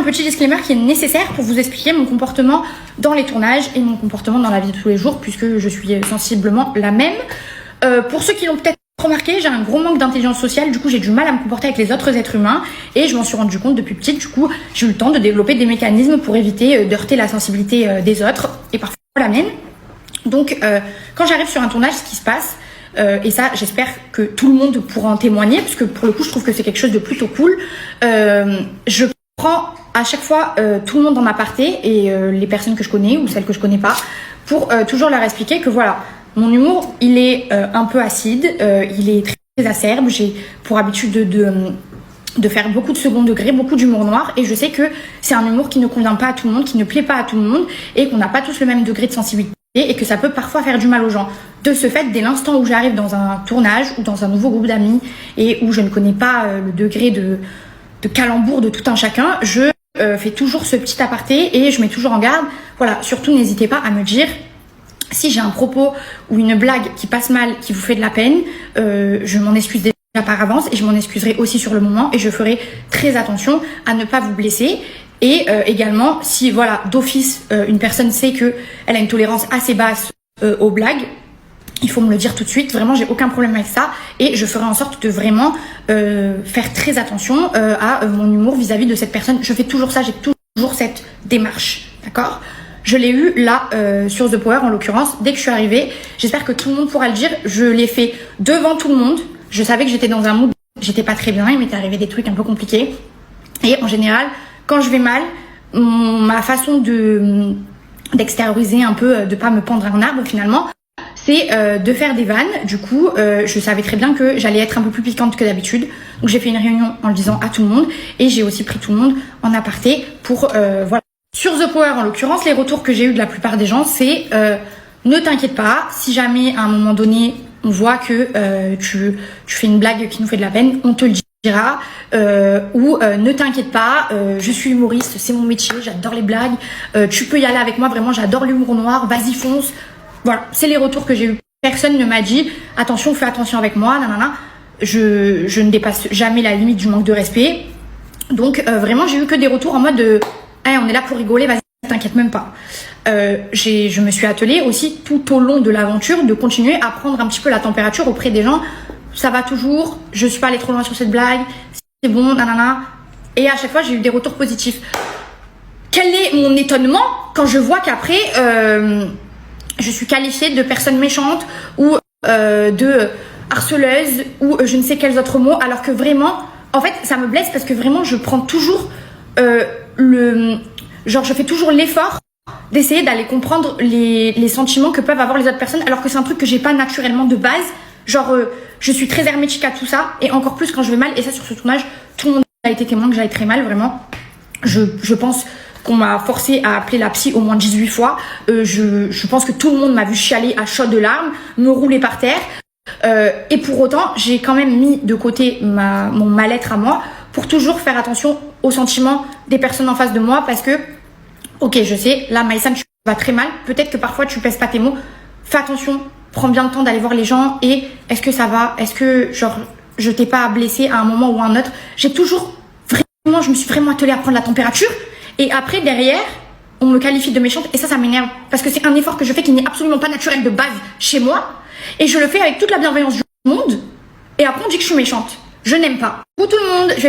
Un petit disclaimer qui est nécessaire pour vous expliquer mon comportement dans les tournages et mon comportement dans la vie de tous les jours, puisque je suis sensiblement la même. Pour ceux qui l'ont peut-être remarqué, j'ai un gros manque d'intelligence sociale, du coup j'ai du mal à me comporter avec les autres êtres humains et je m'en suis rendu compte depuis petite. Du coup j'ai eu le temps de développer des mécanismes pour éviter d'heurter la sensibilité des autres et parfois la mienne. Donc quand j'arrive sur un tournage, ce qui se passe, et ça j'espère que tout le monde pourra en témoigner, parce que pour le coup je trouve que c'est quelque chose de plutôt cool, je prends à chaque fois tout le monde en aparté et les personnes que je connais ou celles que je connais pas pour toujours leur expliquer que voilà, mon humour il est un peu acide, il est très acerbe, j'ai pour habitude de faire beaucoup de second degré, beaucoup d'humour noir, et je sais que c'est un humour qui ne convient pas à tout le monde, qui ne plaît pas à tout le monde et qu'on n'a pas tous le même degré de sensibilité et que ça peut parfois faire du mal aux gens. De ce fait, dès l'instant où j'arrive dans un tournage ou dans un nouveau groupe d'amis et où je ne connais pas le degré de calembour de tout un chacun, je fais toujours ce petit aparté et je mets toujours en garde. Voilà, surtout n'hésitez pas à me dire si j'ai un propos ou une blague qui passe mal, qui vous fait de la peine. Je m'en excuse déjà par avance et je m'en excuserai aussi sur le moment et je ferai très attention à ne pas vous blesser. Et également, si voilà, d'office, une personne sait qu'elle a une tolérance assez basse aux blagues, il faut me le dire tout de suite. Vraiment, j'ai aucun problème avec ça et je ferai en sorte de vraiment faire très attention à mon humour vis-à-vis de cette personne. Je fais toujours ça, j'ai toujours cette démarche, d'accord ? Je l'ai eu là sur The Power en l'occurrence, dès que je suis arrivée. J'espère que tout le monde pourra le dire. Je l'ai fait devant tout le monde. Je savais que j'étais dans un mood, j'étais pas très bien, il m'était arrivé des trucs un peu compliqués. Et en général, quand je vais mal, ma façon d'extérioriser un peu, de pas me pendre à un arbre finalement, c'est de faire des vannes. Du coup, je savais très bien que j'allais être un peu plus piquante que d'habitude. Donc j'ai fait une réunion en le disant à tout le monde et j'ai aussi pris tout le monde en aparté pour voilà. Sur The Power en l'occurrence, les retours que j'ai eu de la plupart des gens, c'est ne t'inquiète pas, si jamais à un moment donné on voit que tu fais une blague qui nous fait de la peine, on te le dira, ou ne t'inquiète pas, je suis humoriste, c'est mon métier, j'adore les blagues, tu peux y aller avec moi, vraiment j'adore l'humour noir, vas-y fonce. Voilà, c'est les retours que j'ai eu. Personne ne m'a dit attention, fais attention avec moi, nanana. Je ne dépasse jamais la limite du manque de respect. Donc vraiment j'ai eu que des retours en mode hey, on est là pour rigoler, vas-y, t'inquiète même pas. Je me suis attelée aussi tout au long de l'aventure de continuer à prendre un petit peu la température auprès des gens. Ça va toujours, je suis pas allée trop loin sur cette blague, c'est bon, nanana. Et à chaque fois j'ai eu des retours positifs. Quel est mon étonnement quand je vois qu'après je suis qualifiée de personne méchante ou de harceleuse ou je ne sais quels autres mots, alors que vraiment, en fait ça me blesse parce que vraiment je prends toujours je fais toujours l'effort d'essayer d'aller comprendre les sentiments que peuvent avoir les autres personnes, alors que c'est un truc que j'ai pas naturellement de base. Je suis très hermétique à tout ça et encore plus quand je vais mal, et ça sur ce tournage tout le monde a été témoin que j'allais très mal, vraiment. Je pense qu'on m'a forcé à appeler la psy au moins 18 fois. Je pense que tout le monde m'a vu chialer à chaudes larmes, me rouler par terre. Et pour autant, j'ai quand même mis de côté mon mal-être à moi pour toujours faire attention aux sentiments des personnes en face de moi, parce que, ok, je sais, là, Maïsan, tu vas très mal. Peut-être que parfois, tu pèses pas tes mots. Fais attention, prends bien le temps d'aller voir les gens et est-ce que ça va? Est-ce que, je t'ai pas blessé à un moment ou à un autre? J'ai toujours vraiment, je me suis vraiment attelée à prendre la température. Et après, derrière, on me qualifie de méchante et ça m'énerve parce que c'est un effort que je fais qui n'est absolument pas naturel de base chez moi et je le fais avec toute la bienveillance du monde et après on dit que je suis méchante. Je n'aime pas. Pour tout le monde, je vais faire